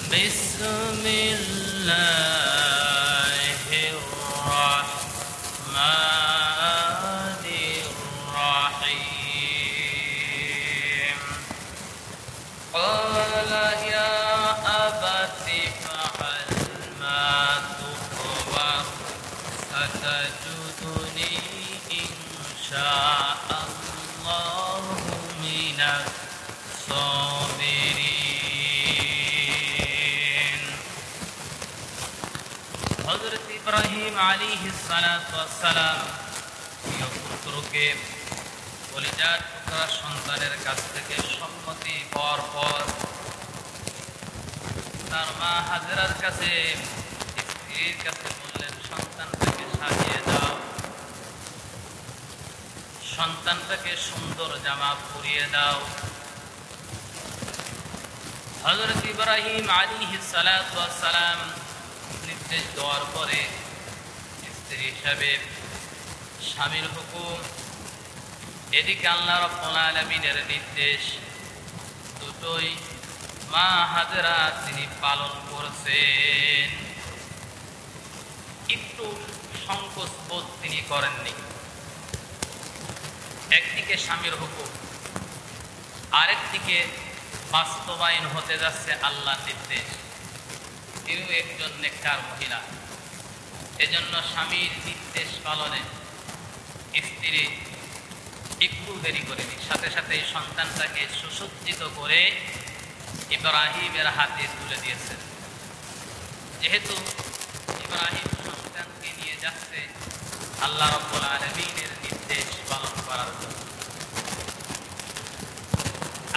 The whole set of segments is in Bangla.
بسم الله الرحمن الرحيم قال يا أبت افعل ما تؤمر ستجدني إن شاء الله من الصابرين হযরত ইব্রাহিম আলাইহিস সালাতু ওয়াস সালাম প্রিয় পুত্রকে কলিজার টুকরা সন্তানের কাছ থেকে সম্মতি পাওয়ার পর তার মা হাজেরার কাছে স্ত্রীর কাছে বললেন, সন্তানটাকে সাজিয়ে দাও, সন্তানটাকে সুন্দর জামা পরিয়ে দাও। হযরত ইব্রাহিম আলাইহিস সালাতু ওয়াস সালাম নির্দেশ দেওয়ার পরে স্ত্রী হিসাবে স্বামীর হুকুম, এদিকে আল্লাহ রাব্বুল আলামিনের নির্দেশ, দুটোই মা হাজেরা তিনি পালন করছেন। একটু সংকোচ বোধ তিনি করেননি। একদিকে স্বামীর হুকুম, আরেকদিকে বাস্তবায়ন হতে যাচ্ছে আল্লাহর নির্দেশ। তিনিও একজন নেককার মহিলা, এজন্য স্বামীর নির্দেশ পালনে স্ত্রী একটু দেরি করেনি, সাথে সাথে সন্তানটাকে সুসজ্জিত করে ইব্রাহিমের হাতে তুলে দিয়েছেন। যেহেতু ইব্রাহিম সন্তানকে নিয়ে যাচ্ছে আল্লাহ রাব্বুল আলামিনের নির্দেশ পালন করার জন্য।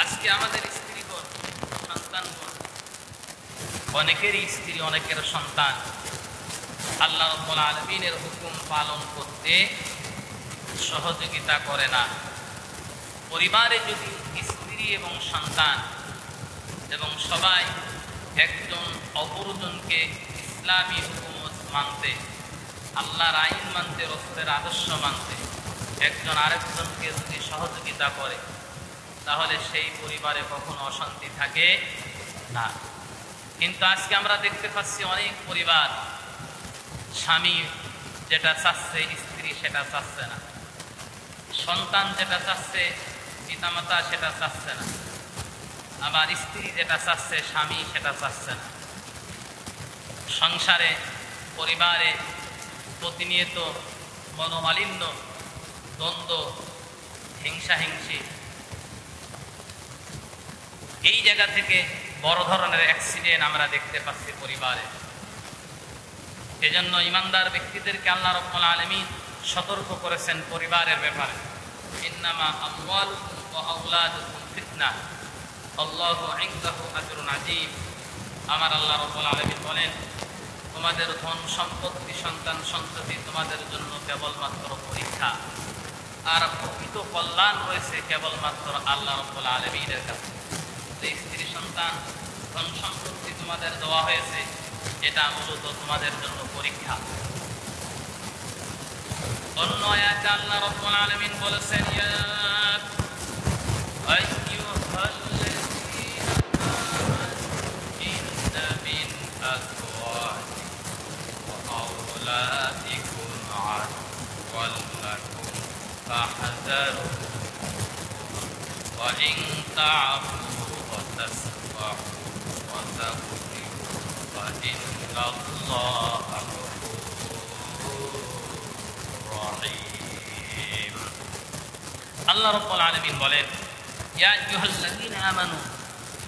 আজকে আমাদের স্ত্রীগণ, সন্তানগণ, অনেকেরই স্ত্রী অনেকের সন্তান আল্লাহ রাব্বুল আলামিনের হুকুম পালন করতে সহযোগিতা করে না। পরিবারে যদি স্ত্রী এবং সন্তান এবং সবাই একজন অপরজনকে ইসলামী হুকুমত মানতে, আল্লাহর আইন মানতে, রাসূলের আদর্শ মানতে একজন আরেকজনকে যদি সহযোগিতা করে, তাহলে সেই পরিবারে কখনো অশান্তি থাকে না। কিন্তু আজকে আমরা দেখতে পাচ্ছি অনেক পরিবার স্বামী যেটা চাচ্ছে স্ত্রী সেটা চাচ্ছে না, সন্তান যেটা চাচ্ছে পিতামাতা সেটা চাচ্ছে না, আবার স্ত্রী যেটা চাচ্ছে স্বামী সেটা চাচ্ছে না। সংসারে, পরিবারে প্রতিনিয়ত মনোমালিন্য, দ্বন্দ্ব, হিংসাহিংসি, এই জায়গা থেকে বড় ধরনের অ্যাক্সিডেন্ট আমরা দেখতে পাচ্ছি পরিবারে। এজন্য ইমানদার ব্যক্তিদেরকে আল্লাহ রাব্বুল আলামিন সতর্ক করেছেন পরিবারের ব্যাপারে। ইন্নামা আমওয়ালুকুম ওয়া আওলাদুকুম ফিতনা আল্লাহু ইনদাহু আজরুন আযীম। আমার আল্লাহ রাব্বুল আলামিন বলেন, তোমাদের ধন সম্পত্তি, সন্তান সন্ততি তোমাদের জন্য কেবলমাত্র পরীক্ষা, আর প্রকৃত কল্যাণ রয়েছে কেবলমাত্র আল্লাহ রাব্বুল আলামিনের কাছে। স্ত্রী সন্তান ধন সম্পত্তি তোমাদের দেওয়া হয়েছে, এটা মূলত তোমাদের জন্য পরীক্ষা। অন্য আয়াতে আল্লাহ রাব্বুল আলামিন বলেছেন, ইয়া আইয়ুহাল্লাযীনা আমানু ইন্না মিন আযওয়াজিকুম ওয়া আওলাদিকুম আদুওয়ান লাকুম ফাহযারু ওয়া ইন তা'ফু ওয়া তাসফাহু ওয়া তাগফিরু ফা ইন্নাল্লাহা আল্লাহ রাব্বুল আলামিন বলেন, ইয়া আইয়ুহাল্লাযীনা আমানু,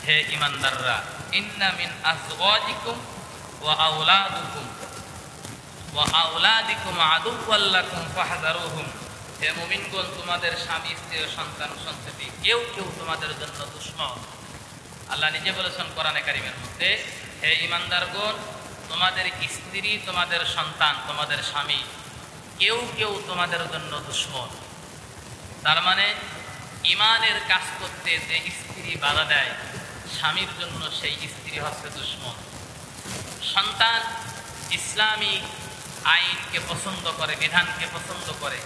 হে ঈমানদাররা, ইন্না মিন আযওয়াজিকুম ওয়া আওলাদিকুম আদুওয়াল লাকুম ফাহযারুহুম, হে মুমিনগণ, তোমাদের স্বামী, স্ত্রী, সন্তান সন্ততি কেউ কেউ তোমাদের জন্য দুশমন। আল্লাহ নিজে বলেছেন কোরআনে কারীমের মধ্যে, হে ঈমানদারগণ, তোমাদের স্ত্রী, তোমাদের সন্তান, তোমাদের স্বামী কেউ কেউ তোমাদের জন্য দুশমন। তার মানে ইমানের কাজ করতে যে স্ত্রী বাধা দেয়, স্বামীর জন্য সেই স্ত্রী হচ্ছে দুশমন। সন্তান ইসলামী আইনকে পছন্দ করে, বিধানকে পছন্দ করে,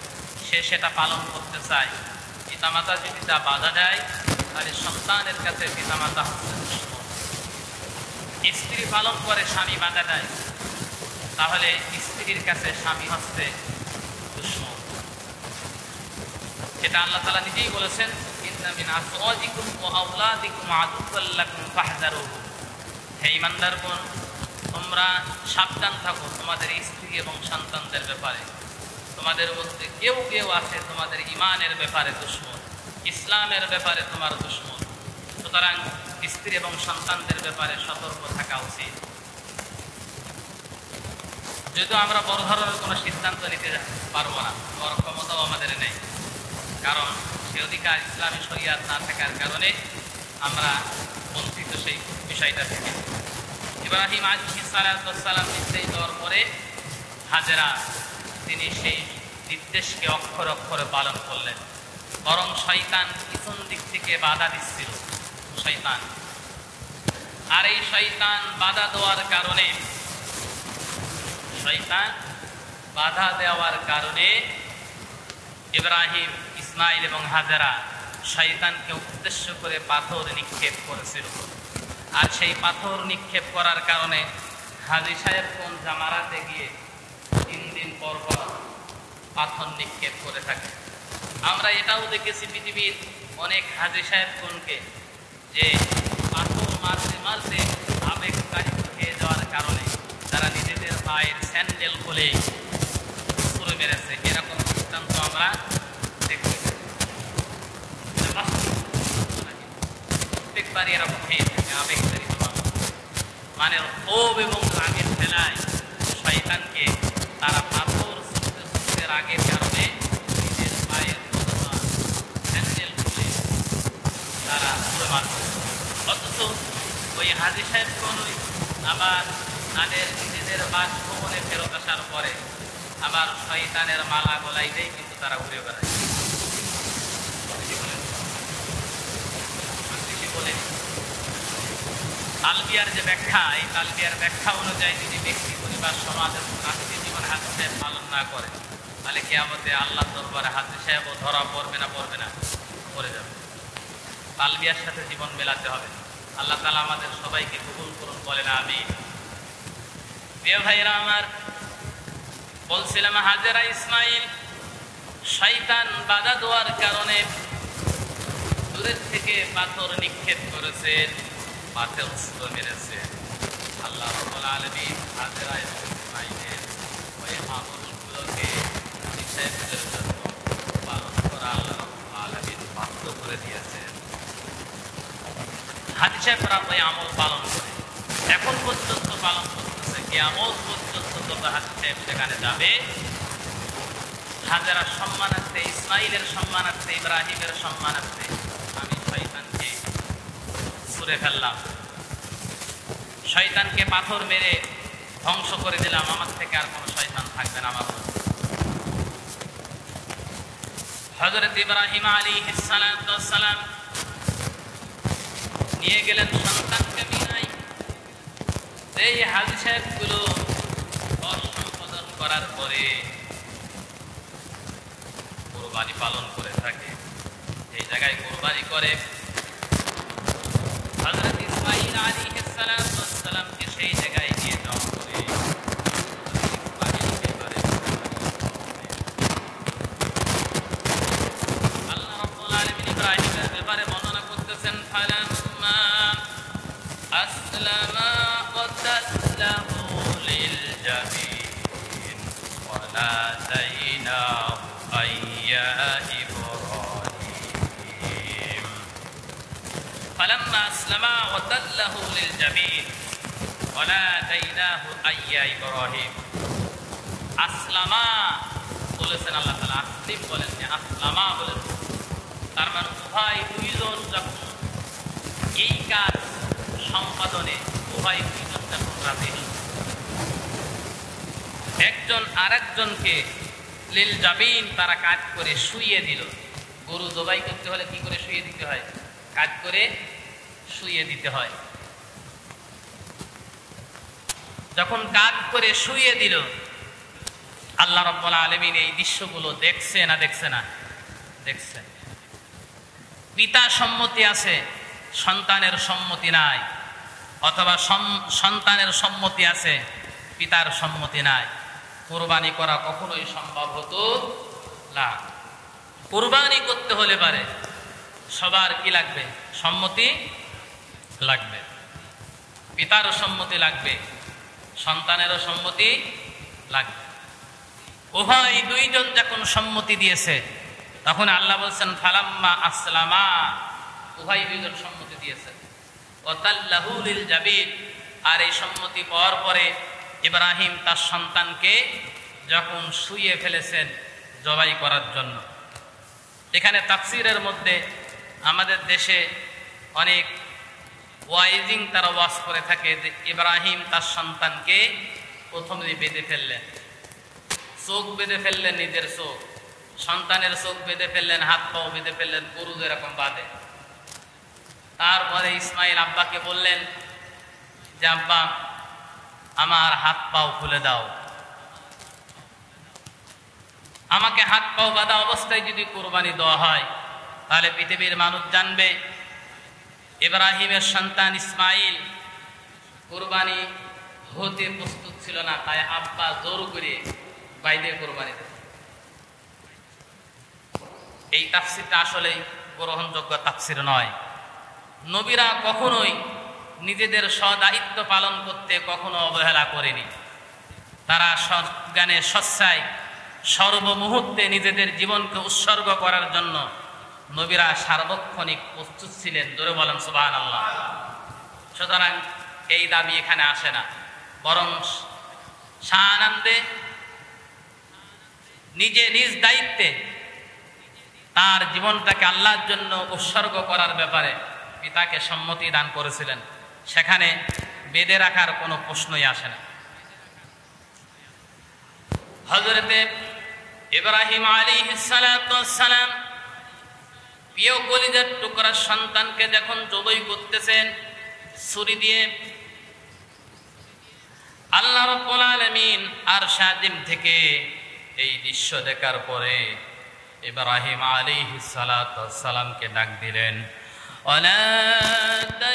সে সেটা পালন করতে চায়। পিতামাতা যদি তা বাধা দেয়, তাহলে সন্তানের কাছে পিতামাতা হচ্ছে দুশমন। স্ত্রী পালন করে স্বামী বাধা দেয়, তাহলে স্ত্রীর কাছে স্বামী হচ্ছে দুশমন। এটা আল্লাহ তাআলা নিজেই বলেছেন, ইন্না মিন আজওয়াজিকুম ওয়া আওলাদিকুম আদুওয়াল লাকুম ফাহযারুহু। হে ঈমানদারগণ, তোমরা সাবধান থাকো তোমাদের স্ত্রী এবং সন্তানদের ব্যাপারে। তোমাদের মধ্যে কেউ কেউ আছে তোমাদের ঈমানের ব্যাপারে দুশমন, ইসলামের ব্যাপারে তোমার দুশমন। সুতরাং স্ত্রী এবং সন্তানদের ব্যাপারে সতর্ক থাকা উচিত। যেহেতু আমরা বড় ধরনের কোনো সিদ্ধান্ত নিতে পারবো না, বড় ক্ষমতাও আমাদের নেই, কারণ সে অধিকার ইসলামী শরিয়াত না থাকার কারণে আমরা বঞ্চিত সেই বিষয়টা থেকে। ইব্রাহিম আলাইহিস সালাম নির্দেশ দেওয়ার পরে হাজেরা তিনি সেই নির্দেশকে অক্ষর অক্ষরে পালন করলেন, বরং শয়তান পিছন দিক থেকে বাধা দিচ্ছিল শয়তান। আর এই শয়তান বাধা দেওয়ার কারণে ইব্রাহিম, ইসমাইল এবং হাজেরা শয়তানকে উদ্দেশ্য করে পাথর নিক্ষেপ করেছিল। আর সেই পাথর নিক্ষেপ করার কারণে হাজী সাহেব কোন জামারাতে গিয়ে 3 দিন পর পর পাথর নিক্ষেপ করে থাকে। আমরা এটাও দেখেছি পৃথিবীর অনেক হাজী সাহেব কোনকে যে পাথর মারতে মারতে আবেগতাড়িত হয়ে যাওয়ার কারণে তারা নিজেদের পায়ের স্যান্ডেল খুলে ছুঁড়ে মেরেছে। এরকম দৃষ্টান্ত আমরা দেখেছি, প্রত্যেকবারই এরকম হয়ে থাকে। আবেগতাড়িত মানে ক্ষোভ এবং রাগের ঠেলায় শয়তানকে তারা পাথর ছুঁড়তে রাগের কারণে নিজের পায়ের স্যান্ডেল খুলে তারা ছুঁড়ে মারত। অথচ ওই হাজী সাহেব কোনই আবার তাদের নিজেদের বাসভবনে ফেরত আসার পরে আবার শয়তানের মালা গলায় দেয়, কিন্তু তারা উড়ে বেড়ায়। বলে তালবিয়ার যে ব্যাখ্যা, এই তালবিয়ার ব্যাখ্যা অনুযায়ী যদি ব্যক্তি, পরিবার, সমাজ এবং রাষ্ট্রীয় জীবনে হাজী সাহেব পালন না করে, তাহলে কিয়ামতে আল্লাহর দরবারে হাজী সাহেবও ধরা পড়বে না পড়ে যাবে। তালবিয়ার সাথে জীবন মেলাতে হবে। আল্লাহ তাআলা আমাদের সবাইকে কবুল করুন, বলেন আমিন। প্রিয় ভাইরা আমার, বলছিলাম হাজেরা ইসমাইল শয়তান বাধা দেওয়ার কারণে দূরের থেকে পাথর নিক্ষেপ করেছেন, পাথর ছুঁড়ে মেরেছেন। আল্লাহ রাব্বুল আলামিন হাজেরা এবং ইসমাইলের ওই আমলগুলোকে হিসাবের জন্য পালন করা আল্লাহ রাব্বুল আলামিন বাধ্য করে দিয়েছেন। হাজী সাহেবরা ওই আমল পালন করে এখন পর্যন্ত পালন করতেছে। কিয়ামত পর্যন্ত যত হাজী সাহেব সেখানে যাবে, হাজেরার সম্মানার্থে, ইসমাইলের সম্মানার্থে, ইব্রাহিমের সম্মানার্থে আমি শয়তানকে ছুঁড়ে ফেললাম, শয়তানকে পাথর মেরে ধ্বংস করে দিলাম, আমার থেকে আর কোনো শয়তান থাকবে না আমার। হযরত ইব্রাহিম আলাইহিস সালাম নিয়ে গেলেন সন্তানকে মিনায়। এই হাজী সাহেবগুলো সম্পাদন করার পরে কোরবানি পালন করে থাকে। এই জায়গায় কোরবানি করে হযরত ইসমাঈল আলাইহিস সালামকে সেই জায়গায় নিয়ে যাওয়া করে আল্লাহ রাব্বুল আলামিন ইব্রাহিমের ব্যাপারে বর্ণনা করতেছেন, ফালাম্মা আসলামা ওয়া তাল্লাহু লিল জাবিন ওয়া নাদাইনাহু আইয়া ইব্রাহিম। ফালাম্মা আসলামা ওয়া তাল্লাহু লিল জাবিন ওয়া নাদাইনাহু আইয়া ইব্রাহিম। আসলামা বলেছেন আল্লাহ তাআলা, আসলিম বলেন, আসলামা বলেন। তার মানে উভয় দুইজন যখন এই কাজ সম্পাদনে উভয় দুইজন যখন রাজি, একজন আরেকজনকে লিল জাবিন তারা কাজ করে শুইয়ে দিল। গরু জবাই করতে হলে কি করে শুইয়ে দিতে হয়? কাজ করে শুইয়ে দিতে হয়। যখন কাজ করে শুইয়ে দিল, আল্লাহ রাব্বুল আলামিন এই দৃশ্যগুলো দেখছে না দেখছে না? দেখছে। পিতা সম্মতি আছে, সন্তানের সম্মতি নাই। অথবা সন্তানের সম্মতি আছে, পিতার সম্মতি নাই, কুরবানি করা কখনোই সম্ভব হতো না। কুরবানি করতে হলে পারে সবার কি লাগবে? সম্মতি লাগবে, পিতারও সম্মতি লাগবে, সন্তানেরও সম্মতি লাগবে। উভয় দুইজন যখন সম্মতি দিয়েছে তখন আল্লাহ বলছেন ফালাম্মা আসলামা, উভয় দুইজন সম্মতি দিয়েছে। ওয়াতাল্লাহু লিল জাবিন, আর এই সম্মতি পাওয়ার পরে ইব্রাহিম তার সন্তানকে যখন শুইয়ে ফেলেছেন জবাই করার জন্য। এখানে তাফসীরের মধ্যে আমাদের দেশে অনেক ওয়াইজিং তারা ওয়াজ করে থাকে যে ইব্রাহিম তার সন্তানকে প্রথমে বেঁধে ফেললেন, চোখ বেঁধে ফেললেন, নিজের চোখ, সন্তানের চোখ বেঁধে ফেললেন, হাত পাও বেঁধে ফেললেন, গরু যেরকম বাঁধে। তারপরে ইসমাইল আব্বাকে বললেন যে আব্বা আমার হাত পাও খুলে দাও, আমাকে হাত পাও বাঁধা অবস্থায় যদি কুরবানি দেওয়া হয় তাহলে পৃথিবীর মানুষ জানবে ইব্রাহিমের সন্তান ইসমাইল কুরবানি হতে প্রস্তুত ছিল না, তাই আব্বা জোর করে বাইরে কুরবানি দেয়। এই তাফসীরটা আসলে গ্রহণযোগ্য তাফসীর নয়। নবীরা কখনোই নিজেদের সদায়িত্ব পালন করতে কখনো অবহেলা করেনি। তারা সজ্ঞানে সচ্ছায় সর্বমুহূর্তে নিজেদের জীবনকে উৎসর্গ করার জন্য নবীরা সার্বক্ষণিক প্রস্তুত ছিলেন। জোরে বলেন সুবহানাল্লাহ। সুতরাং এই দাবি এখানে আসে না, বরং সানন্দে নিজে নিজ দায়িত্বে তার জীবনটাকে আল্লাহর জন্য উৎসর্গ করার ব্যাপারে পিতাকে সম্মতি দান করেছিলেন। সেখানে বেঁধে রাখার কোনো প্রশ্নই আসে না। হযরতে ইব্রাহিম আলাইহিস সালাতু ওয়াস সালাম প্রিয় কলিজার টুকরা সন্তানকে যখন জবাই করতেছেন ছুরি দিয়ে, আল্লাহ রাব্বুল আলামিন আরশ আজিম থেকে এই দৃশ্য দেখার পরে ইব্রাহিম আলাইহিস সালাতু ওয়াস সালামকে ডাক দিলেন, ওয়ানাদাইনাহু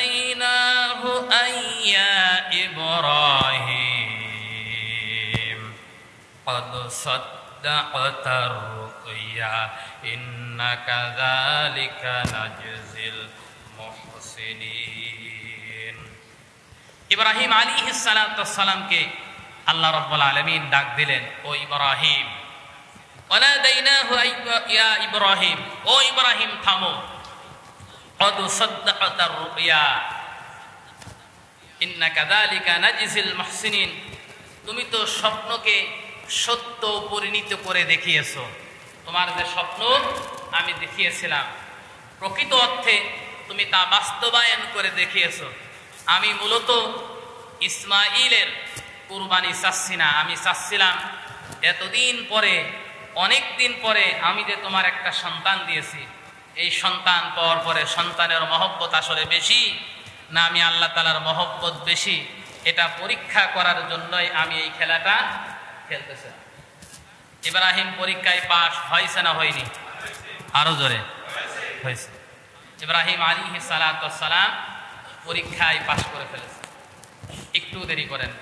আইয়া ইব্রাহিম ক্বাদ সাদ্দাকতার রুকইয়া ইন্না কাযালিকা নাজজিল মুহসিনিন। ইব্রাহিম আলাইহিস সালাতু ওয়াস সালামকে আল্লাহ রাব্বুল আলামিন ডাক দিলেন, ও ইব্রাহিম, ওয়ানাদাইনাহু ইয়া ইব্রাহিম, ও ইব্রাহিম থামো, ক্বাদ সাদ্দাকতার রুকইয়া ইন্না কাযালিকা নাজজিল মুহসিনিন, তুমি তো স্বপ্নকে সত্য পরিণত করে দেখিয়েছো। তোমার যে স্বপ্ন আমি দেখিয়েছিলাম প্রকৃত অর্থে তুমি তা বাস্তবায়ন করে দেখিয়েছো। আমি মূলত ইসমাইলের কুরবানি চাচ্ছি না, আমি চাচ্ছিলাম এতদিন পরে, অনেক দিন পরে আমি যে তোমার একটা সন্তান দিয়েছি, এই সন্তান পাওয়ার পরে সন্তানের মহব্বত আসলে বেশি না আমি আল্লাহ তাআলার মহব্বত বেশি, এটা পরীক্ষা করার জন্যই আমি এই খেলাটা খেলতেছে। ইব্রাহিম পরীক্ষায় পাস হয়েছে না হয়নি? আরো জোরে হয়েছে। ইব্রাহিম আলাইহিস সালাতু ওয়াস সালাম পরীক্ষায় পাস করে ফেলেছে। একটু দেরি করেন।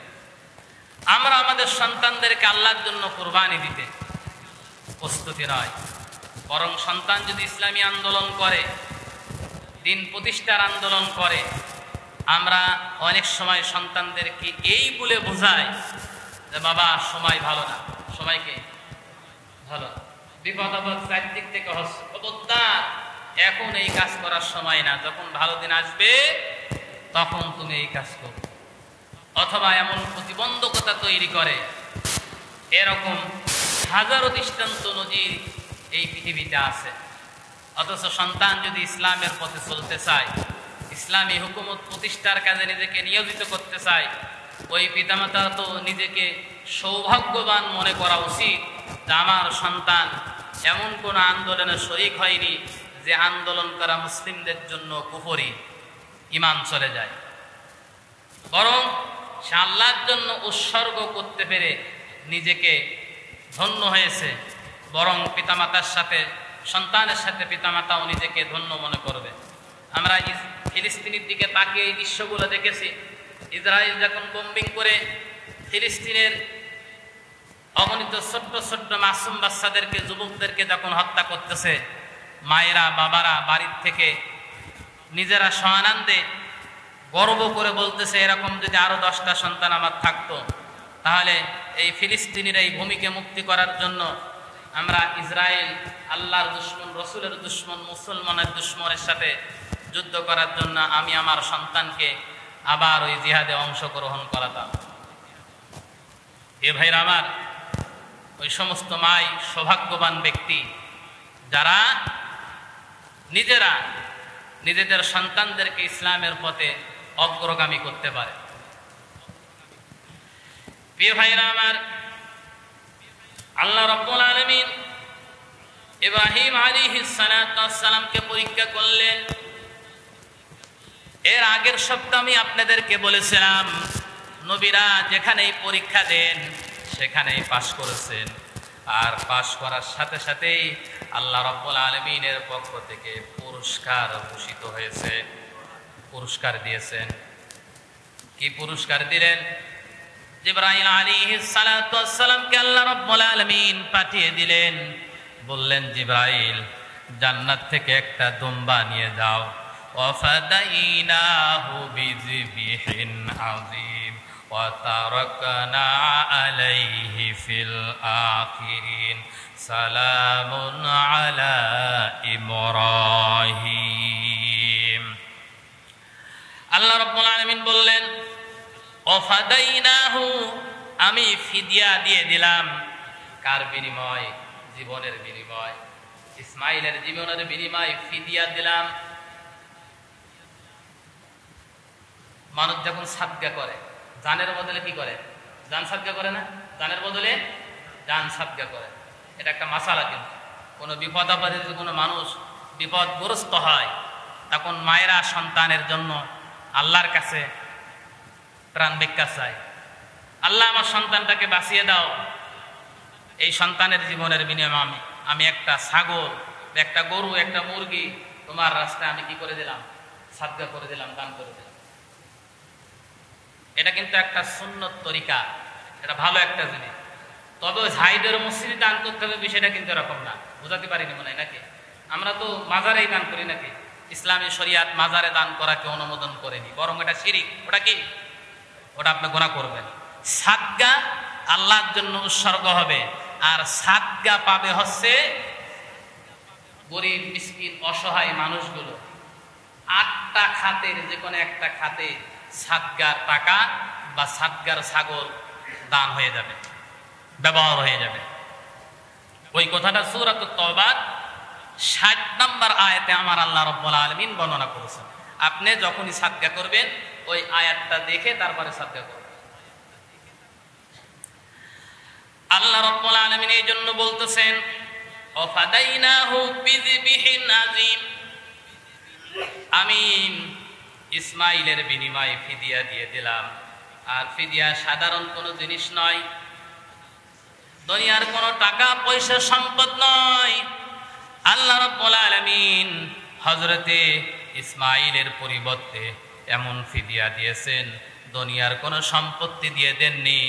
আমরা আমাদের সন্তানদেরকে আল্লাহর জন্য কুরবানি দিতে প্রস্তুতি নয়, বরং সন্তান যদি ইসলামী আন্দোলন করে, দিন প্রতিষ্ঠার আন্দোলন করে, আমরা অনেক সময় সন্তানদেরকে এই বলে বোঝাই যে বাবা সময় ভালো না, সময়কে ভালো না, বিপদ আপদ চারদিক থেকে খবরদার, এখন এই কাজ করার সময় না, যখন ভালো দিন আসবে তখন তুমি এই কাজ করো। অথবা এমন প্রতিবন্ধকতা তৈরি করে, এরকম হাজারো দৃষ্টান্ত নজির এই পৃথিবীতে আছে। অথচ সন্তান যদি ইসলামের পথে চলতে চায়, ইসলামী হুকুমত প্রতিষ্ঠার কাজে নিজেকে নিয়োজিত করতে চায়, ওই পিতামাতা তো নিজেকে সৌভাগ্যবান মনে করা উচিত যে আমার সন্তান এমন কোন আন্দোলনে শরীক হয়নি যে আন্দোলন করা মুসলিমদের জন্য কুফরি, ঈমান চলে যায়, বরং সে আল্লাহর জন্য উৎসর্গ করতে পেরে নিজেকে ধন্য হয়েছে। বরং পিতামাতার সাথে, সন্তানের সাথে পিতামাতাও নিজেকে ধন্য মনে করবে। আমরা ফিলিস্তিনের দিকে তাকিয়ে এই দৃশ্যগুলো দেখেছি, ইসরায়েল যখন বোম্বিং করে ফিলিস্তিনের অগণিত ছোট্ট ছোট্ট মাসুম বাচ্চাদেরকে, যুবকদেরকে যখন হত্যা করতেছে, মায়েরা বাবারা বাড়ির থেকে নিজেরা সহানন্দে গর্ব করে বলতেছে, এরকম যদি আরো 10টা সন্তান আমার থাকতো, তাহলে এই ফিলিস্তিনির এই ভূমিকে মুক্তি করার জন্য আমরা ইসরায়েল আল্লাহর দুশমন, রসুলের দুশমন, মুসলমানের দুশমনের সাথে যুদ্ধ করার জন্য আমি আমার সন্তানকে আবার ওই জিহাদে অংশগ্রহণ করাতাম। এ ভাইরা আমার, ওই সমস্ত মাই সৌভাগ্যবান ব্যক্তি যারা নিজেরা নিজেদের সন্তানদেরকে ইসলামের পথে অগ্রগামী করতে পারে। প্রিয় ভাইরা আমার, আল্লাহ রাব্বুল আলামিন ইব্রাহিম আলাইহিস সালামকে পরীক্ষা করলেন। এর আগের সপ্তাহে আমি আপনাদেরকে বলেছিলাম, নবীরা যেখানেই পরীক্ষা দেন সেখানেই পাশ করেছেন, আর পাশ করার সাথে সাথেই আল্লাহ রাব্বুল আলামিনের পক্ষ থেকে পুরস্কার ঘোষিত হয়েছে, পুরস্কার দিয়েছেন। কি পুরস্কার দিলেন? জিবরাইল আলাইহিস সালামকে আল্লাহ রাব্বুল আলামিন পাঠিয়ে দিলেন, বললেন, জিবরাইল জান্নাত থেকে একটা দুম্বা নিয়ে যাও। ওয়াফাদাইনাহু বিযিবহিন আযীম ওয়া তারাকনা আলাইহি ফিল আখিরিন সালামুন আলা ইব্রাহিম। আল্লাহ রাব্বুল আলামিন বললেন, ওয়াফাদাইনাহু, আমি ফিদিয়া দিয়ে দিলাম। কার বিনিময়? জীবনের বিনিময়। ইসমাইলের জীবনের বিনিময় ফিদিয়া দিলাম। মানুষ যখন সাদকা করে, জানের বদলে কি করে? জান সাদকা করে না? জানের বদলে জান সাদকা করে। এটা একটা মাসালা। কিন্তু কোনো বিপদ আপদে যদি কোনো মানুষ বিপদগ্রস্ত হয়, তখন মায়েরা সন্তানের জন্য আল্লাহর কাছে প্রাণ ভিক্ষা চায়, আল্লাহ আমার সন্তানটাকে বাঁচিয়ে দাও। এই সন্তানের জীবনের বিনিময়ে আমি একটা ছাগল, একটা গরু, একটা মুরগি তোমার রাস্তায় আমি কি করে দিলাম? সাদকা করে দিলাম, দান করে দিলাম। এটা কিন্তু একটা সুন্নত তরিকা, এটা ভালো একটা জিনিস। তবে হাইদের মসজিদে দান করতে হবে বিষয়টা কিন্তু এরকম না। বোঝাতে পারিনি মনে হয় নাকি? আমরা তো মাজারেই দান করি নাকি? ইসলামী শরিয়াত মাজারে দান করাকে অনুমোদন করেনি, বরং এটা শিরিক। ওটা কি? ওটা আপনি গুনাহ করবেন। সাদকা আল্লাহর জন্য উৎসর্গ হবে, আর সাদকা পাবে হচ্ছে গরিব, মিসকিন, অসহায় মানুষগুলো। 8টা খাতের যে কোনো একটা খাতে সাদগার টাকা বা সাদগার ছাগল দান হয়ে যাবে, ব্যবহার হয়ে যাবে। ওই কথাটা সূরাতুত তাওবার 60 নম্বর আয়াতে আমার আল্লাহ রাব্বুল আলামিন বর্ণনা করেছেন। আপনি যখনই সাদকা করবেন ওই আয়াতটা দেখে তারপরে সাদকা করবেন। আল্লাহ রাব্বুল আলামিন এই জন্য বলতেছেন, ওয়াফাদাইনাহু বিযিবহিন আযীম, আমি ইসমাইলের বিনিময়ে ফিদিয়া দিয়ে দিলাম। আর ফিদিয়া সাধারণ কোনো জিনিস নয়, দুনিয়ার কোনো টাকা পয়সা সম্পদ নয়। আল্লাহ রাব্বুল আলামিন হযরতে ইসমাইলের পরিবর্তে এমন ফিদিয়া দিয়েছেন, দুনিয়ার কোনো সম্পত্তি দিয়ে দেননি।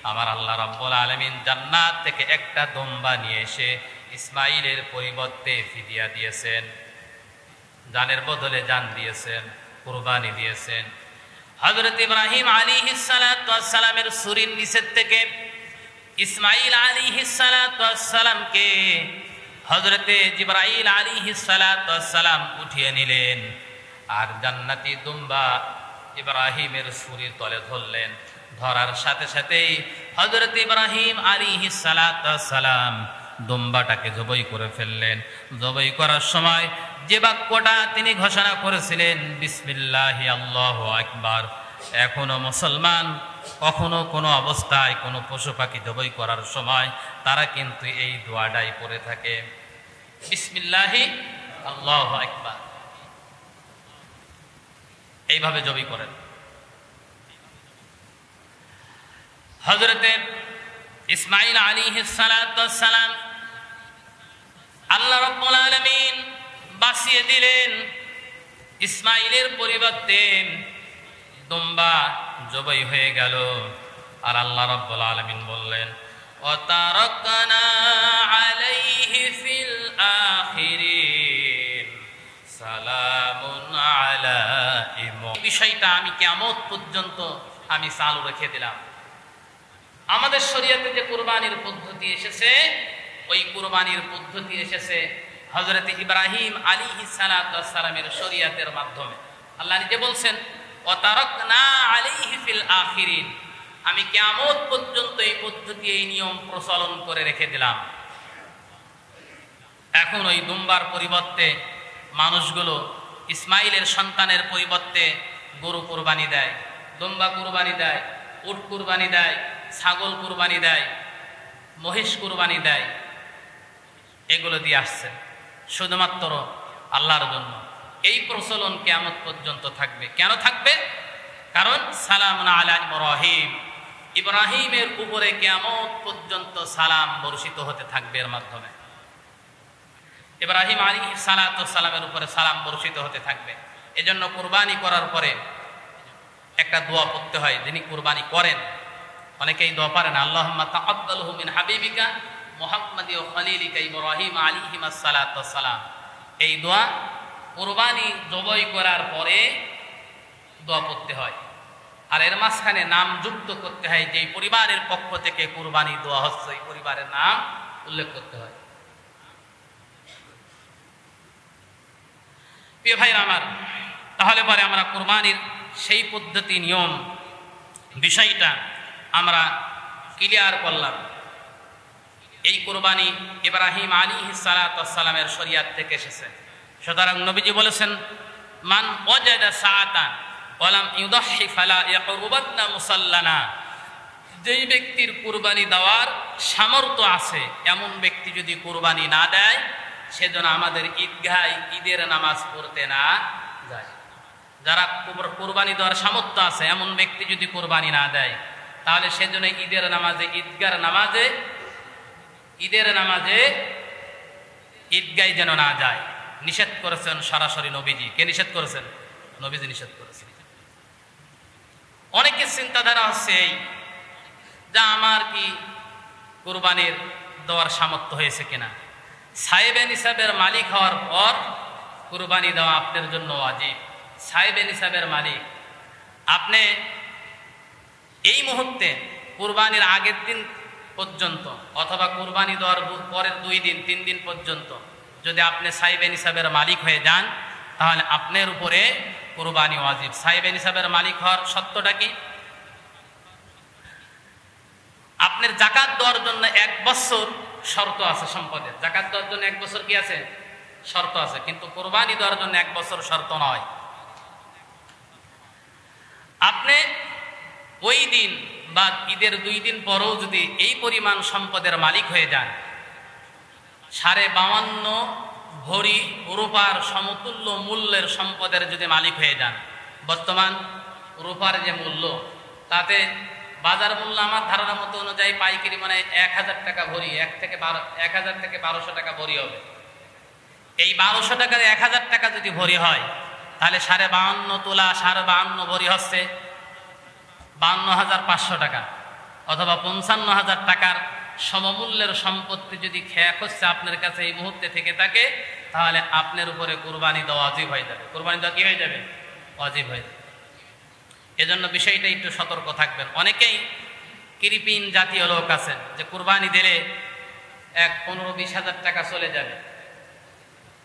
আমার আল্লাহ রাব্বুল আলামিন জান্নাত থেকে একটা দুম্বা নিয়ে এসে ইসমাইলের পরিবর্তে ফিদিয়া দিয়েছেন, জানের বদলে জান দিয়েছেন, কুরবানি দিয়েছেন। হযরত ইব্রাহিম আলাইহিস সালামের ছুরির নিচের থেকে ইসমাইল আলাইহিস সালামকে হযরতে জিবরাইল আলাইহিস সালাম উঠিয়ে নিলেন, আর জান্নাতি দুম্বা ইব্রাহিমের ছুরির তলে ধরলেন। ধরার সাথে সাথেই হযরত ইব্রাহিম আলাইহিস সালাম দুম্বাটাকে জবাই করে ফেললেন। জবাই করার সময় যে বাক্যটা তিনি ঘোষণা করেছিলেন, বিসমিল্লাহি আল্লাহু আকবার, এখনো মুসলমান কখনো কোনো অবস্থায় কোনো পশু পাখি জবাই করার সময় তারা কিন্তু এই দোয়াটাই পড়ে থাকে, বিসমিল্লাহি আল্লাহু আকবার। এইভাবে জবাই করেন। হযরতে ইসমাইল আলাইহিস সালাম আল্লাহ রাব্বুল আলামিন বাঁচিয়ে দিলেন। ইসমাইলের পরিবর্তে দুম্বা জবাই হয়ে গেল। আর আল্লাহ রাব্বুল আলামিন বললেন ওয়াতারাকনা আলাইহি ফিল আখিরিন সালামুন আলা ইব্রাহিম। বিষয়টা আমি কিয়ামত পর্যন্ত আমি চালু রেখে দিলাম। আমাদের শরীয়তে যে কুরবানির পদ্ধতি এসেছে, ওই কুরবানির পদ্ধতি এসেছে হযরত ইব্রাহিম আলাইহিস সালাতু ওয়াস সালামের শরীয়তের মাধ্যমে। আল্লাহ নিজে বলছেন ওয়াতারাকনা আলাইহি ফিল আখিরিন, আমি কিয়ামত পর্যন্ত এই পদ্ধতি এই নিয়ম প্রচলন করে রেখে দিলাম। এখন ওই দুম্বার পরিবর্তে মানুষগুলো ইসমাইলের সন্তানের পরিবর্তে গরু কুরবানি দেয়, দুম্বা কুরবানি দেয়, উট কুরবানি দেয়, ছাগল কুরবানি দেয়, মহিষ কুরবানি দেয়। এগুলো দিয়ে আসছে শুধুমাত্র আল্লাহর জন্য। এই প্রচলন কিয়ামত পর্যন্ত থাকবে। কেন থাকবে? কারণ সালামুন আলা ইব্রাহিম, ইব্রাহিমের উপরে কিয়ামত পর্যন্ত সালাম বর্ষিত হতে থাকবে। এর মাধ্যমে ইব্রাহিম আলাইহিস সালাতু ওয়াস সালামের উপরে সালাম বর্ষিত হতে থাকবে। এজন্য কুরবানি করার পরে একটা দোয়া পড়তে হয়। যিনি কুরবানি করেন, অনেকেই দোয়া পারেন, আল্লাহুম্মা তাকাব্বালহু মিন হাবিবিকা মুহাম্মাদি ওয়া খলিলিকা ইব্রাহিম আলাইহিস সালাতু ওয়াস সালাম। এই দোয়া কুরবানি জবাই করার পরে দোয়া পড়তে হয়। আর এর মাঝখানে নাম যুক্ত করতে হয়। যে পরিবারের পক্ষ থেকে কুরবানি দোয়া হচ্ছে, এই পরিবারের নাম উল্লেখ করতে হয়। প্রিয় ভাইরা আমার, তাহলে পরে আমরা কুরবানির সেই পদ্ধতি নিয়ম বিষয়টা আমরা ক্লিয়ার করলাম। এই কুরবানি ইব্রাহিম আলাইহিস সালাতু ওয়াস সালামের শরীয়ত থেকে এসেছে। সুতরাং নবীজি বলেছেন মান ওয়াজাদা সাআতান ওয়া লাম ইউদাহি ফালা ইয়াকরুবান্না মুসাল্লানা, যেই ব্যক্তির কুরবানি দেওয়ার সামর্থ্য আছে এমন ব্যক্তি যদি কুরবানি না দেয়, সেজন্য আমাদের ঈদগাহে ঈদের নামাজ পড়তে না যায়। যারা কুরবানি দেওয়ার সামর্থ্য আছে এমন ব্যক্তি যদি কুরবানি না দেয়, তাহলে সেজন্য ঈদের নামাজে ঈদগার নামাজে ঈদের নামাজে ঈদগাহে যেন না যায়। নিষেধ করেছেন সরাসরি নবীজি। কে নিষেধ করেছেন? নবীজি নিষেধ করেছেন। অনেকের চিন্তাধারা হচ্ছে এই, যা আমার কি কুরবানির দেওয়ার সামর্থ্য হয়েছে কিনা, সাহেবে নিসাবের মালিক হওয়ার পর কুরবানি দেওয়া আপনার জন্য ওয়াজিব। সাহেবে নিসাবের মালিক আপনি এই মুহূর্তে কুরবানির আগের দিন পর্যন্ত অথবা কুরবানি দেওয়ার পরের 2 দিন 3 দিন পর্যন্ত যদি আপনি সাহেবে নিসাবের মালিক হয়ে যান, তাহলে আপনার উপরে কুরবানি ওয়াজিব। সাহেবে নিসাবের মালিক হওয়ার শর্তটা কি? আপনার যাকাত দেওয়ার জন্য 1 বছর শর্ত আছে সম্পদের। যাকাত দেওয়ার জন্য 1 বছর কি আছে? শর্ত আছে। কিন্তু কুরবানি দেওয়ার জন্য 1 বছর শর্ত নয়। আপনি ওই দিন বা ঈদের 2 দিন পরেও যদি এই পরিমাণ সম্পদের মালিক হয়ে যান, 52.5 ভরি রূপার সমতুল্য মূল্যের সম্পদের যদি মালিক হয়ে যান, বর্তমান রূপার যে মূল্য, তাতে বাজার মূল্য আমার ধারণা মতো অনুযায়ী পাইকারি মানে 1000 টাকা ভরি, 1000 থেকে 1200 টাকা ভরি হবে। এই 1200 টাকার 1000 টাকা যদি ভরি হয়, তাহলে 52.5 তোলা 52.5 ভরি হচ্ছে 52,500 টাকা, অথবা 55,000 টাকার সমমূল্যের সম্পত্তি যদি খেয়া হচ্ছে আপনার কাছে এই মুহূর্তে থেকে থাকে, তাহলে আপনার উপরে কুরবানি দেওয়া ওয়াজিব হয়ে যাবে। কুরবানি দেওয়া কি হয়ে যাবে? ওয়াজিব হয়ে যাবে। এজন্য বিষয়টা একটু সতর্ক থাকবেন। অনেকেই কৃপিন জাতীয় লোক আছেন যে কুরবানি দিলে 15-20 হাজার টাকা চলে যাবে,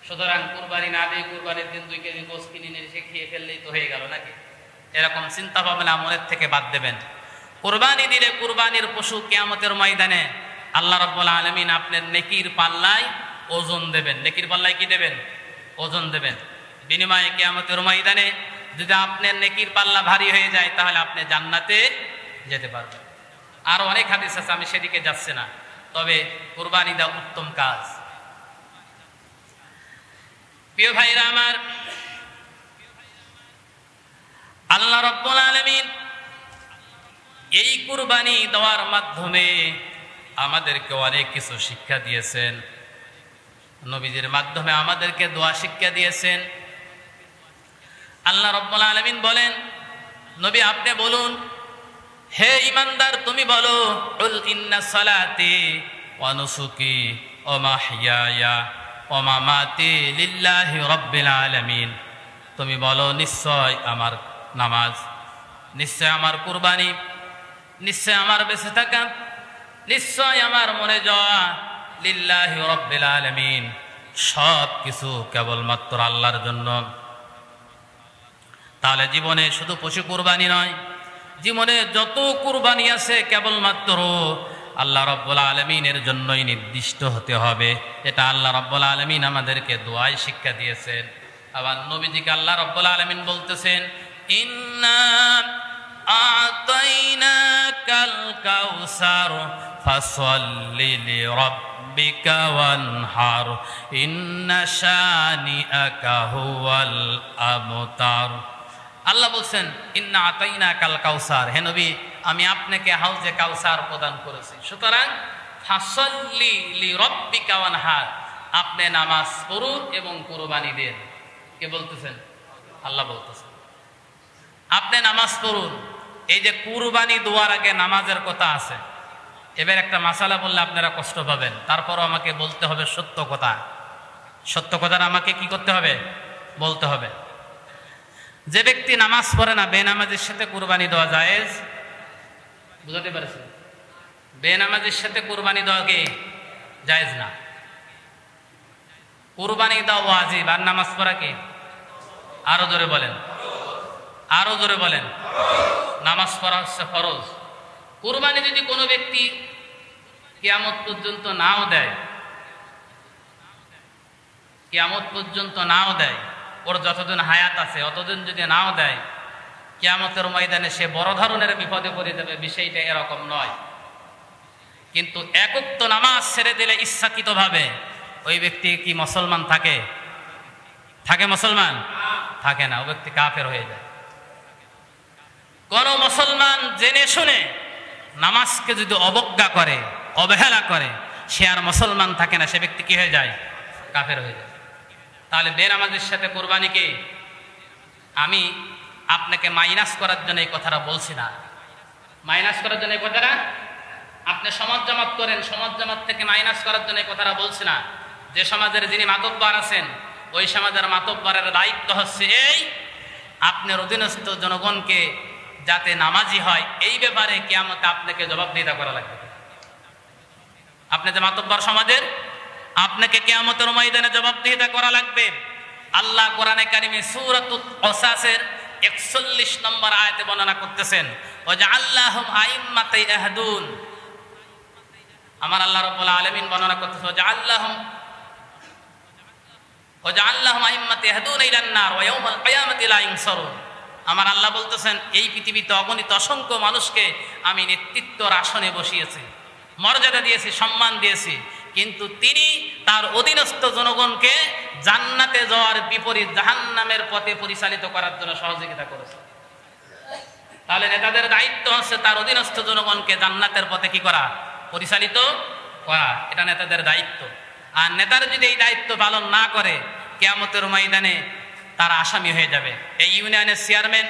সুতরাং কুরবানি না দিয়ে কুরবানির দিন 2 কেজি গোশত কিনে নিয়ে এসে খেয়ে ফেললেই তো হয়ে গেল নাকি? এরকম চিন্তা ভাবনা মনের থেকে বাদ দেবেন। কুরবানি দিলে কুরবানির পশু কিয়ামতের ময়দানে আল্লাহ রাব্বুল আলামিন আপনার নেকির পাল্লায় ওজন দেবেন। নেকির পাল্লায় কি দেবেন? ওজন দেবেন। বিনিময়ে কিয়ামতের ময়দানে যদি আপনার নেকির পাল্লা ভারী হয়ে যায়, তাহলে আপনি জান্নাতে যেতে পারবেন। আর অনেক হাদিস আছে, আমি সেদিকে যাচ্ছি না। তবে কুরবানি দেওয়া উত্তম কাজ। প্রিয় ভাইরা আমার, আল্লাহ রাব্বুল আলামিন এই কুরবানি দেওয়ার মাধ্যমে আমাদেরকে অনেক কিছু শিক্ষা দিয়েছেন। নবীজির মাধ্যমে আমাদেরকে দোয়া শিক্ষা দিয়েছেন। আল্লাহ রাব্বুল আলামিন বলেন নবী আপনি বলুন, হে ইমানদার তুমি বলো, কুল ইন্না সালাতি ওয়া নুসুকি ওয়া মাহইয়ায়া ওয়া মামাতি লিল্লাহি রাব্বিল আলামিন। তুমি বলো নিশ্চয় আমার নামাজ, নিশ্চয় আমার কুরবানি, নিশ্চয় আমার বেঁচে থাকা, নিশ্চয় আমার মনে যাওয়া লিল্লাহি রাব্বিল আলামিন, সব কিছু কেবলমাত্র আল্লাহর জন্য। তাহলে জীবনে শুধু পশু কুরবানি নয়, জীবনে যত কুরবানি আছে কেবলমাত্র আল্লাহ রাব্বুল আলামিনের জন্যই নির্দিষ্ট হতে হবে। এটা আল্লাহ রাব্বুল আলামিন আমাদেরকে দোয়ায় শিক্ষা দিয়েছেন। আবার নবীজিকে আল্লাহ রাব্বুল আলামিন বলতেছেন, ইন্না আ'তাইনাকাল কাউসার ফাসল্লি লিরাব্বিকা ওয়ানহার ইন্না শানিআকা হুয়াল আবতার। আল্লাহ বলছেন, ইন্না আ'তাইনাকাল কাউসার, হে নবী আমি আপনাকে হাউজে কাউসার প্রদান করেছি, সুতরাং ফাসল্লি লিরাব্বিকা ওয়ানহার, আপনি নামাজ পড়ুন এবং কুরবানি দেন। কে বলতেছেন? আল্লাহ বলতেছেন আপনি নামাজ পড়ুন। এই যে কুরবানি দেওয়ার আগে নামাজের কথা আছে, এবার একটা মাসালা বললে আপনারা কষ্ট পাবেন, তারপরও আমাকে বলতে হবে সত্য কথা। সত্য কথাটা আমাকে কি করতে হবে? বলতে হবে। যে ব্যক্তি নামাজ পড়ে না, বেনামাজির সাথে কুরবানি দেওয়া জায়েজ? বুঝাতে পারছি? বেনামাজির সাথে কুরবানি দেওয়া কি জায়েজ না? কুরবানি দেওয়া ওয়াজিব, আর নামাজ পড়া কি? আরো জোরে বলেন, আরো জোরে বলেন। নামাজ পড়া হচ্ছে ফরজ। কুরবানি যদি কোনো ব্যক্তি কিয়ামত পর্যন্ত নাও দেয়, কিয়ামত পর্যন্ত নাও দেয়, ওর যতদিন হায়াত আছে অতদিন যদি নাও দেয়, কিয়ামতের ময়দানে সে বড় ধরনের বিপদে পড়ে যাবে। বিষয়টা এরকম নয়। কিন্তু একক নামাজ ছেড়ে দিলে ইচ্ছাকৃতভাবে ওই ব্যক্তি কি মুসলমান থাকে? থাকে মুসলমান? থাকে না, ওই ব্যক্তি কাফের হয়ে যায়। কোন মুসলমান জেনে শুনে নামাজকে যদি অবজ্ঞা করে, অবহেলা করে, সে আর মুসলমান থাকে না, সে ব্যক্তি কি হয়ে যায়? কাফের হয়ে যায়। তাহলে বেনামাজের সাথে কুরবানিকে আমি আপনাকে মাইনাস করার জন্য এই কথাটা বলছি না। মাইনাস করার জন্য এই কথাটা, আপনি সমাজ জামাত করেন, সমাজ জামাত থেকে মাইনাস করার জন্য এই কথাটা বলছি না। যে সমাজের যিনি মাতব্বর আছেন, ওই সমাজের মাতব্বরের দায়িত্ব হচ্ছে এই, আপনার অধীনস্থ জনগণকে যাতে নামাজি হয়, এই ব্যাপারে কিয়ামতে আপনাকে জবাবদিহিতা করা লাগবে। আপনি যে মাতব্বর সমাজের, আপনাকে কিয়ামতের ময়দানে জবাবদিহিতা করা লাগবে। আল্লাহ কোরআনে কারিমে সূরাতুল কাসাসের 41 নম্বর আয়াতে বর্ণনা করতেছেন, ওয়াজআল্লাহুম আইম্মাতান ইয়াহদুন। আমার আল্লাহ রাব্বুল আলামিন বর্ণনা করতেছেন, ওয়াজআল্লাহুম আইম্মাতান ইয়াহদুনা ইলান নার ওয়া ইয়াউমাল কিয়ামাতি লা ইনসারুন। আমার আল্লাহ বলতেছেন, এই পৃথিবীতে অগণিত অসংখ্য মানুষকে আমি নেতৃত্বর আসনে বসিয়েছি, মর্যাদা দিয়েছি, সম্মান দিয়েছি, কিন্তু তিনি তার অধীনস্থ জনগণকে জান্নাতে যাওয়ার বিপরীত জাহান্নামের পথে পরিচালিত করার জন্য সহযোগিতা করেছে। তাহলে নেতাদের দায়িত্ব হচ্ছে তার অধীনস্থ জনগণকে জান্নাতের পথে কি করা? পরিচালিত করা। এটা নেতাদের দায়িত্ব। আর নেতারা যদি এই দায়িত্ব পালন না করে, কিয়ামতের ময়দানে তারা আসামি হয়ে যাবে। এই ইউনিয়নের চেয়ারম্যান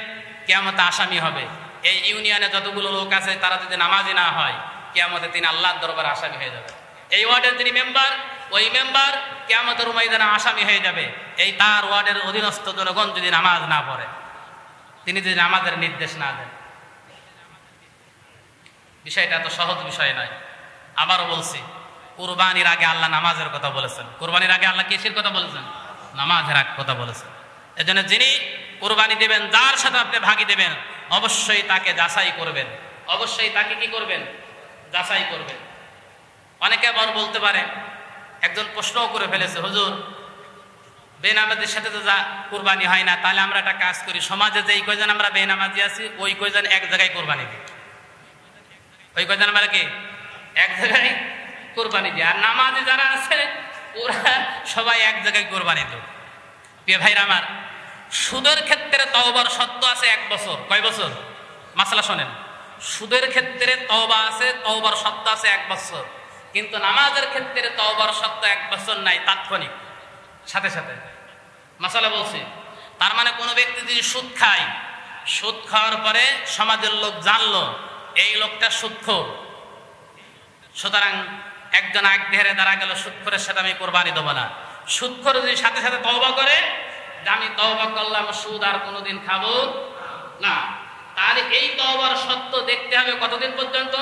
কিয়ামতে আসামি হবে। এই ইউনিয়নে যতগুলো লোক আছে তারা যদি নামাজি না হয়, কিয়ামতে তিনি আল্লাহর দরবারে আসামি হয়ে যাবে। এই ওয়ার্ডের যিনি মেম্বার, ওই মেম্বার কিয়ামতের ময়দানে আসামি হয়ে যাবে। এই তার ওয়ার্ডের অধীনস্থ জনগণ যদি নামাজ না পড়ে, তিনি যদি নামাজের নির্দেশ না দেন। বিষয়টা এত সহজ বিষয় নয়। আবারও বলছি, কুরবানির আগে আল্লাহ নামাজের কথা বলেছেন। কুরবানির আগে আল্লাহ কিসের কথা বলেছেন? নামাজের কথা বলেছেন। এজন্য যিনি কুরবানি দেবেন, যার সাথে আপনি ভাগী দেবেন, অবশ্যই তাকে যাচাই করবেন। অবশ্যই তাকে কি করবেন? যাচাই করবেন। অনেকে আবার বলতে পারে, একজন প্রশ্নও করে ফেলেছে, হুজুর বেনামাজির সাথে তো যা কুরবানি হয় না, তাহলে আমরা একটা কাজ করি, সমাজে যে এই কয়জন আমরা বেনামাজি আছি, ওই কয়জন এক জায়গায় কুরবানি দিই। ওই কয়জন আমরা কি এক জায়গায় কুরবানি দিই, আর নামাজি যারা আছে ওরা সবাই এক জায়গায় কুরবানি দেব। প্রিয় ভাইরা আমার, সুদের ক্ষেত্রে তওবার শর্ত আছে 1 বছর। কয় বছর? মাসলা শোনেন, সুদের ক্ষেত্রে তওবা আছে, তওবার শর্ত আছে 1 বছর। কিন্তু নামাজের ক্ষেত্রে তওবার শর্ত 1 বছর নাই, তাৎক্ষণিক, সাথে সাথে। মাসালা বলছি, তার মানে কোনো ব্যক্তি যদি সুদ খায়, সুদ খাওয়ার পরে সমাজের লোক জানলো এই লোকটা সুদখোর, সুতরাং একজন আগ্রহে দাঁড়া গেল সুদখোরের সাথে আমি কোরবানি দেবো না। সুদখোর যদি সাথে সাথে তওবা করে যে আমি তওবা করলাম সুদ আর কোনোদিন খাবো না, তাহলে এই তওবার সত্য দেখতে হবে কতদিন পর্যন্ত?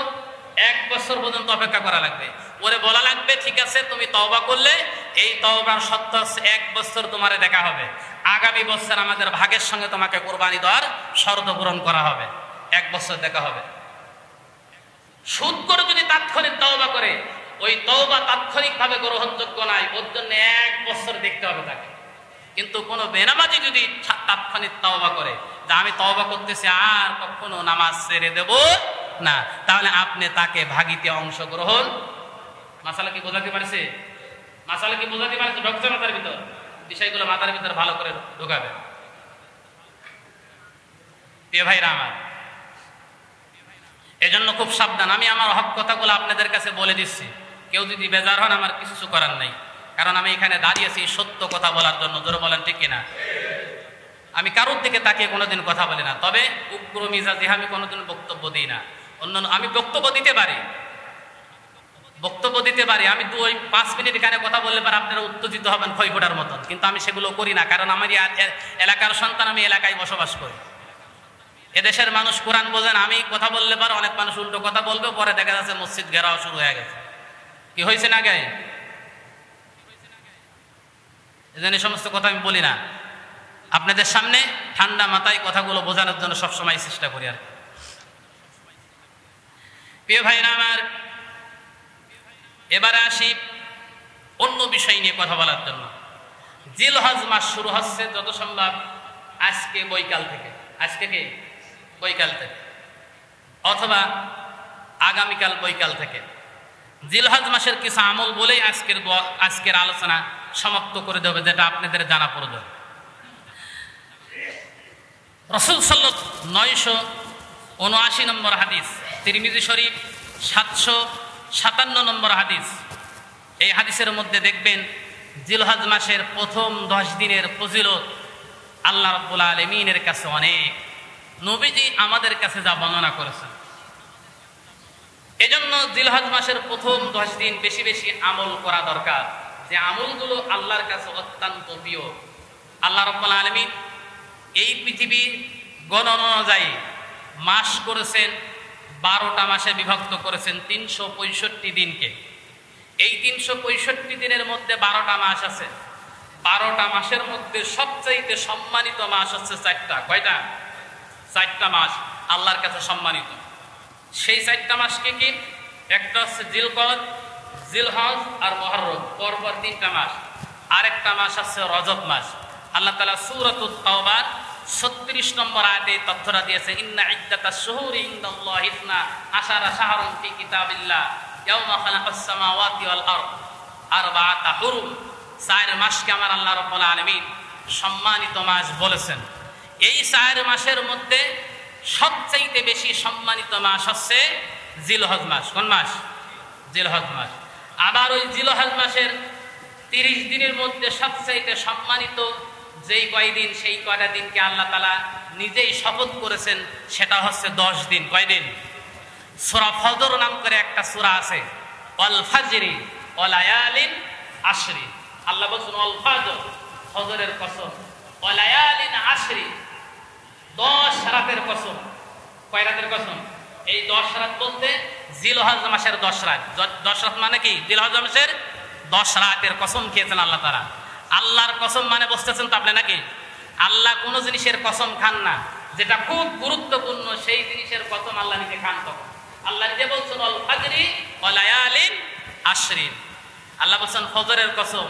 1 বছর পর্যন্ত অপেক্ষা করা লাগবে। ওরে বলা লাগবে ঠিক আছে তুমি তওবা করলে এই তওবার সত্য 1 বছর তোমারে দেখা হবে, আগামী বছর আমাদের ভাগের সঙ্গে তোমাকে কোরবানি দেওয়ার শর্ত পূরণ করা হবে, 1 বছর দেখা হবে। সুদ করে যদি তাৎক্ষণিক তওবা করে ওই তওবা তাৎক্ষণিকভাবে গ্রহণযোগ্য নয়, ওর জন্য 1 বছর দেখতে হবে তাকে। কিন্তু কোনো বেনামাজি যদি তাৎক্ষণিক তওবা করে যে আমি তওবা করতেছি আর কখনো নামাজ ছেড়ে দেব না, তাহলে আপনি তাকে ভাগিতে অংশগ্রহণ। মাসালা কি বোঝাতে পারছে? মাসালা কি বোঝাতে পারছে? ঢুকছে মাথার ভিতর? বিষয়গুলো মাথার ভিতর ভালো করে ঢুকাবে। প্রিয় ভাইরা আমার, এজন্য খুব সাবধান। আমি আমার হক কথাগুলো আপনাদের কাছে বলে দিচ্ছি, কেউ যদি বেজার হন আমার কিছু করার নাই, কারণ আমি এখানে দাঁড়িয়েছি সত্য কথা বলার জন্য। জোরে বলেন ঠিক কিনা? আমি কারোর দিকে তাকিয়ে কোনোদিন কথা বলি না, তবে উগ্র মিজাজে আমি কোনোদিন বক্তব্য দিই না। অন্যান্য আমি বক্তব্য দিতে পারি, আমি 2-5 মিনিট এখানে কথা বললে পারে আপনারা উত্তেজিত হবেন ক্ষয়ফোটার মতন, কিন্তু আমি সেগুলো করি না, কারণ আমার এলাকার সন্তান, আমি এলাকায় বসবাস করি। এদেশের মানুষ কোরআন বোঝেন, আমি কথা বললে পারে অনেক মানুষ উল্টো কথা বলবে, পরে দেখা যাচ্ছে মসজিদ ঘেরাও শুরু হয়ে গেছে। কি হয়েছে না গে? এজন্য এই সমস্ত কথা আমি বলি না, আপনাদের সামনে ঠান্ডা মাথায় কথাগুলো বোঝানোর জন্য সবসময় চেষ্টা করি। আর প্রিয় ভাইরা আমার, এবারে আসি অন্য বিষয় নিয়ে কথা বলার জন্য। জিলহজ মাস শুরু হচ্ছে যত সম্ভব আজকে বৈকাল থেকে, আজকে কি বৈকাল থেকে অথবা আগামীকাল বৈকাল থেকে। জিলহজ মাসের কিছু আমল বলেই আজকের আলোচনা সমাপ্ত করে দেবে, যেটা আপনাদের জানা প্রয়োজন। রাসূল সাল্লাল্লাহু 979 নম্বর হাদিস, তিরমিজি শরীফ 757 নম্বর হাদিস। এই হাদিসের মধ্যে দেখবেন জিলহজ মাসের প্রথম 10 দিনের ফজিলত আল্লাহ রাব্বুল আলামিনের কাছে অনেক, নবীজি আমাদের কাছে যা বর্ণনা করেছেন। এজন্য জিলহজ মাসের প্রথম 10 দিন বেশি বেশি আমল করা দরকার, যে আমলগুলো আল্লাহর কাছে অত্যন্ত প্রিয়। আল্লাহ রাব্বুল আলামিন এই পৃথিবীর গণনা অনুযায়ী মাস করেছেন 12টা মাসে বিভক্ত করেছেন 365 দিনকে। এই 365 দিনের মধ্যে 12টা মাস আছে। 12টা মাসের মধ্যে সবচাইতে সম্মানিত মাস হচ্ছে 4টা। কয়টা? 4টা মাস আল্লাহর কাছে সম্মানিত। সেই 4টা মাস কি? একটা হচ্ছে জিলকদ, জিলহজ আর মুহররম, পরপর 3টা মাস। আরেকটা মাস আছে রজব মাস। আল্লাহ তাআলা সূরাতুত তাওবার 36 নম্বর আয়াতে তথ্যটা দিয়েছে, ইন্না ইদ্দাতাশ শুহুরি ইনদাল্লাহি 12 শাহরান ফি কিতাবিল্লাহ ইয়াওমা খালাকাস সামাওয়াতি ওয়াল আরদ আরবাআতা হুরুম। 4 মাসকে আমার আল্লাহ রাব্বুল আলামিন সম্মানিত মাস বলেছেন। এই 4 মাসের মধ্যে সবচেয়ে বেশি সম্মানিত মাস হচ্ছে জিলহজ মাস। কোন মাস? জিলহজ মাস। আবার ওই জিলহজ মাসের 30 দিনের মধ্যে সবচেয়ে সম্মানিত যেই কয়দিন, সেই কয়টা দিনকে আল্লাহ তাআলা নিজেই শপথ করেছেন, সেটা হচ্ছে 10 দিন। কয়দিন? সূরা ফজর নাম করে একটা সূরা আছে, ওয়াল ফাজরি ওয়া লায়ালিন আশরি। আল্লাহ বলেন ওয়াল ফাজর, ফজরের কসম, ওয়া লায়ালিন আশরি, 10 রাতের কসম। কয় রাতের কসম? এই 10 রাত বলতে জিলহজ মাসের 10 রাত। 10 রাত মানে কি? জিলহজ মাসের 10 রাতের কসম খেয়েছেন আল্লাহ তাআলা। আল্লাহর কসম মানে বুঝতেছেন তো আপনি নাকি? আল্লাহ কোন জিনিসের কসম খান না, যেটা খুব গুরুত্বপূর্ণ সেই জিনিসের কসম আল্লাহ নিজে খান। তখন আল্লাহ নিজে বলছেন ওয়াল ফাজরি ওয়া লায়ালিন আশরি। আল্লাহ বলছেন ফজরের কসম,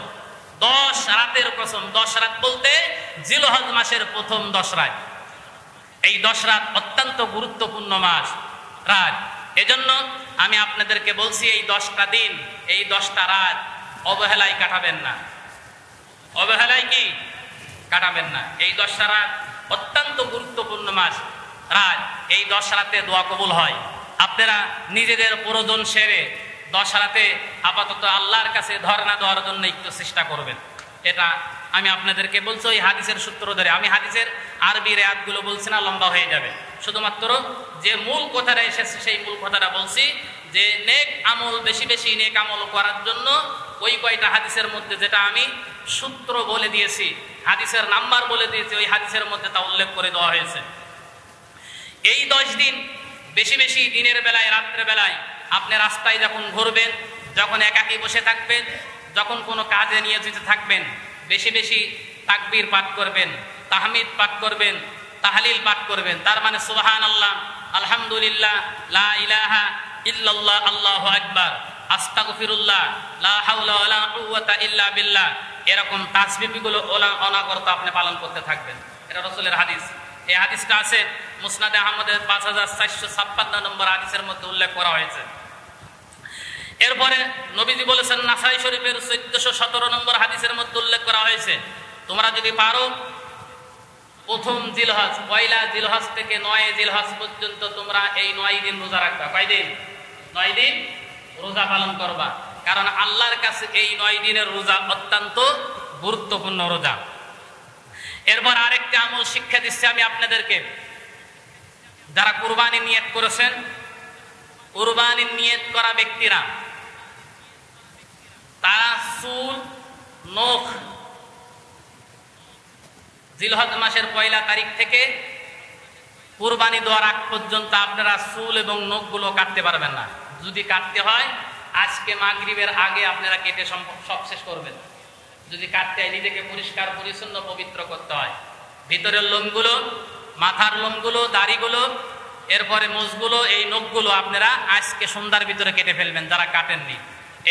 10 রাতের কসম। 10 রাত বলতে জিলহজ মাসের প্রথম 10 রাত। এই 10 রাত অত্যন্ত গুরুত্বপূর্ণ মাস রাত। এজন্য আমি আপনাদেরকে বলছি এই 10টা দিন, এই 10টা রাত অবহেলায় কাটাবেন না। অবহেলায় কি কাটাবেন না। এই 10টা রাত অত্যন্ত গুরুত্বপূর্ণ মাস রাত। এই 10 রাতে দোয়া কবুল হয়। আপনারা নিজেদের প্রয়োজন সেরে 10 রাতে আপাতত আল্লাহর কাছে ধর্ণা দেওয়ার জন্য একটু চেষ্টা করবেন। এটা আমি আপনাদেরকে বলছি ওই হাদিসের সূত্র ধরে। আমি হাদিসের আরবি রেয়াতগুলো বলছি না, লম্বা হয়ে যাবে। শুধুমাত্র যে মূল কথাটা এসেছে সেই মূল কথাটা বলছি, যে নেক আমল, বেশি বেশি নেক আমল করার জন্য ওই কয়টা হাদিসের মধ্যে যেটা আমি সূত্র বলে দিয়েছি, হাদিসের নাম্বার বলে দিয়েছি, ওই হাদিসের মধ্যে তা উল্লেখ করে দেওয়া হয়েছে। এই 10 দিন বেশি বেশি দিনের বেলায়, রাত্রে বেলায় আপনি রাস্তায় যখন ঘুরবেন, যখন একাকী বসে থাকবেন, যখন কোনো কাজে নিয়োজিত থাকবেন, বেশি বেশি তাকবীর পাঠ করবেন, তাহমিদ পাঠ করবেন, তাহলিল পাঠ করবেন। তার মানে সুবহানাল্লাহ, আলহামদুলিল্লাহ, লা ইলাহা ইল্লাল্লাহ, আল্লাহু আকবার, আস্তাগফিরুল্লাহ, লা হাওলা ওয়ালা কুওয়াতা ইল্লা বিল্লাহ, এরকম তাসবিহগুলো অনাগত আপনি পালন করতে থাকবেন। এটা রাসূলের হাদিস। এই হাদিসটা আছে মুসনাদে আহমদের 5456 নম্বর হাদিসের মধ্যে উল্লেখ করা হয়েছে। এরপরে নবীজি বলেছেন নাসাই শরীফের 1417 নম্বর হাদিসের মধ্যে উল্লেখ করা হয়েছে, তোমরা যদি পারো প্রথম জিলহজ, পয়লা জিলহজ থেকে 9 জিলহজ পর্যন্ত তোমরা এই 9 দিন রোজা রাখবা। কয় দিন? 9 দিন রোজা পালন করবা, কারণ আল্লাহর কাছে এই 9 দিনের রোজা অত্যন্ত গুরুত্বপূর্ণ রোজা। এরপর আরেকটা আমল শিক্ষা দিচ্ছি আমি আপনাদেরকে, যারা কুরবানি নিয়ত করেছেন, কুরবানি নিয়ত করা ব্যক্তিরা তারা চুল, নখ জিলহজ মাসের 1 তারিখ থেকে কুরবানি দেওয়ার আগ পর্যন্ত আপনারা চুল এবং নখগুলো কাটতে পারবেন না। যদি কাটতে হয় আজকে মাগরিবের আগে আপনারা কেটে সব শেষ করবেন। যদি কাটতে হয় নিজেকে পরিষ্কার পরিচ্ছন্ন পবিত্র করতে হয়। ভিতরের লোমগুলো, মাথার লোমগুলো, দাড়িগুলো, এরপরে মোজগুলো, এই নখগুলো আপনারা আজকে সন্ধ্যার ভিতরে কেটে ফেলবেন যারা কাটেননি।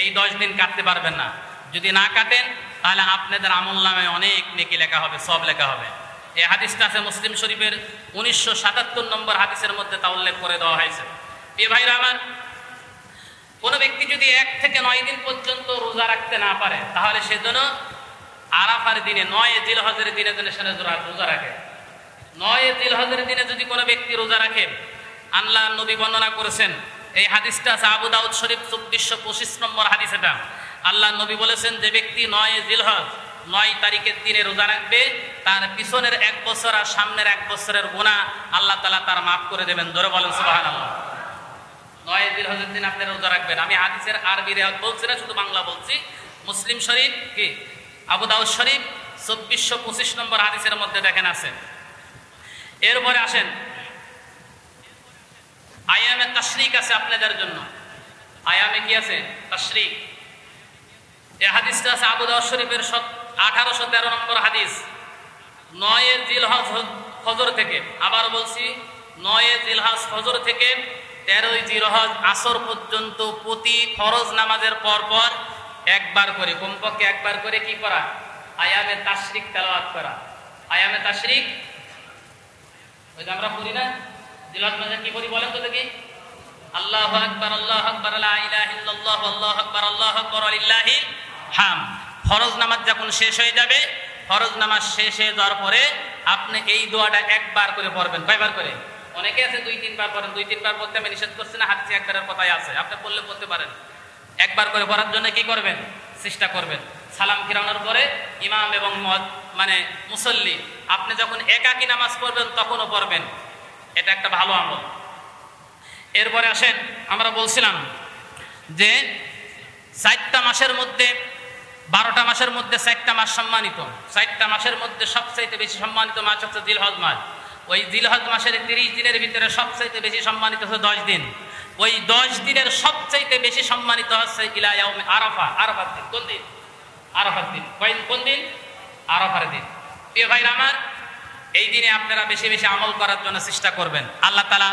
এই 10 দিন কাটতে পারবেন না। যদি না কাটেন তাহলে আপনাদের আমলনামায় অনেক নেকি লেখা হবে, সব লেখা হবে। এই হাদিসটা আছে মুসলিম শরীফের 1977 নম্বর হাদিসের মধ্যে তা উল্লেখ করে দেওয়া হয়েছে। প্রিয় ভাইরা আমার, কোনো ব্যক্তি যদি 1 থেকে 9 দিন পর্যন্ত রোজা রাখতে না পারে, তাহলে সেজন্য আরাফার দিনে, 9 জিলহজের দিনে যেন সে রোজা রাখে। 9 জিলহজের দিনে যদি কোনো ব্যক্তি রোজা রাখে, আল্লাহ নবী বর্ণনা করেছেন, এই হাদিসটা আছে আবু দাউদ শরীফ 2425 নম্বর হাদিস। এটা আল্লাহ নবী বলেছেন, যে ব্যক্তি 9 জিলহজ 9 তারিখের দিনে রোজা রাখবে, তার পিছনের 1 বছর আর সামনের 1 বছরের গুনাহ আল্লাহ তাআলা তার মাফ করে দেবেন। জোরে বলেন সুবহানাল্লাহ। 9 জিলহজের দিন আপনি রোজা রাখবেন। আমি হাদিসের আরবি রেওয়ায়াত বলছি না, শুধু বাংলা বলছি। মুসলিম শরীফ কি আবু দাউদ শরীফ 2425 নম্বর হাদিসের মধ্যে দেখেন আছে। এরপরে আসেন, আয়ামে তাশরিক আছে আপনাদের জন্য। আয়ামে কি আছে? তাশরিক। এই হাদিসটা আছে আবু দাউদ শরীফের 1813 নম্বর হাদিস। 9 জিলহজ ফজর থেকে, আবার বলছি 9 জিলহজ ফজর থেকে 13 জিলহজ আসর পর্যন্ত প্রতি ফরজ নামাজের পর পর একবার করে, কমপক্ষে একবার করে কি করা? আয়ামে তাশরিক তেলাওয়াত করা। আয়ামে তাশরিক ওই যে আমরা পড়ি না জিলহজ মাসে কি করি বলেন তো দেখি? আল্লাহু আকবার, আল্লাহু আকবার, লা ইলাহা ইল্লাল্লাহ, আল্লাহু আকবার, আল্লাহু আকবার, লিল্লাহিল হামদ। ফরজ নামাজ যখন শেষ হয়ে যাবে, ফরজ নামাজ শেষ হয়ে যাওয়ার পরে আপনি এই দোয়াটা একবার করে পড়বেন। কয়বার করে? অনেকে আছে 2-3 বার পড়েন। 2-3 বার পড়তে আমি নিষেধ করছি না, হাদিসে একবারের কথাই আছে, আপনি পড়লে পড়তে পারেন। একবার করে পড়ার জন্য কি করবেন? চেষ্টা করবেন। সালাম ফিরানোর পরে ইমাম এবং মানে মুসল্লি আপনি যখন একাকী নামাজ পড়বেন তখনও পড়বেন। এটা একটা ভালো আমল। এরপরে আসেন, আমরা বলছিলাম যে 4টা মাসের মধ্যে, 12টা মাসের মধ্যে 4টা মাস সম্মানিত। 4টা মাসের মধ্যে সবচাইতে বেশি সম্মানিত মাস হচ্ছে জিলহজ মাস। ওই জিলহজ মাসের 30 দিনের ভিতরে সবচাইতে বেশি সম্মানিত হচ্ছে 10 দিন। ওই 10 দিনের সবচাইতে বেশি সম্মানিত হচ্ছে ইলা ইয়াউমে আরাফা। আরাফার দিন। কোন দিন? আরাফার দিন। কোন দিন? আরাফার দিন। প্রিয় ভাইরা আমার, এই দিনে আপনারা বেশি বেশি আমল করার জন্য চেষ্টা করবেন। আল্লাহ তাআলা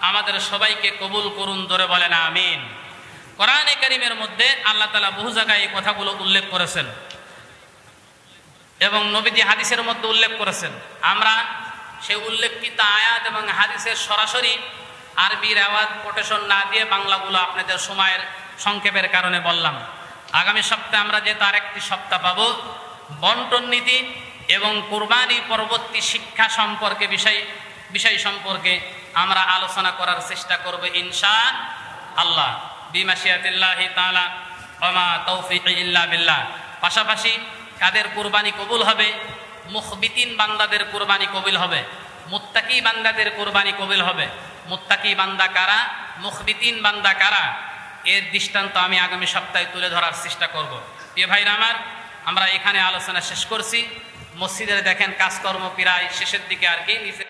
আমাদের সবাইকে কবুল করুন। ধরে বলেন আমিন। কোরআনে কারীমের মধ্যে আল্লাহ তাআলা বহু জায়গায় এই কথাগুলো উল্লেখ করেছেন এবং নবীজি হাদিসের মধ্যে উল্লেখ করেছেন। আমরা সেই উল্লেখিত আয়াত এবং হাদিসের সরাসরি আরবি রেওয়ায়াত কোটেশন না দিয়ে বাংলাগুলো আপনাদের সময়ের সংক্ষেপের কারণে বললাম। আগামী সপ্তাহে আমরা যে তার একটি সপ্তাহ পাবো বন্টন নীতি এবং কুরবানি পরবর্তী শিক্ষা সম্পর্কে বিষয় সম্পর্কে আমরা আলোচনা করার চেষ্টা করব ইনশাআল্লাহ। বিমাশিয়াতিল্লাহি তাআলা ওয়া মা তাওফীকি ইল্লা বিল্লাহ। পাশাপাশি কাদের কুরবানি কবুল হবে? মুখবিতিন বান্দাদের কুরবানি কবুল হবে, মুত্তাকি বান্দাদের কুরবানি কবুল হবে। মুত্তাকি বান্দা কারা, মুখবিতিন বান্দা কারা, এর দৃষ্টান্ত আমি আগামী সপ্তাহে তুলে ধরার চেষ্টা করব। প্রিয় ভাইরা আমার, আমরা এখানে আলোচনা শেষ করছি। মসজিদের দেখেন কাজকর্ম প্রায় শেষের দিকে আর কি।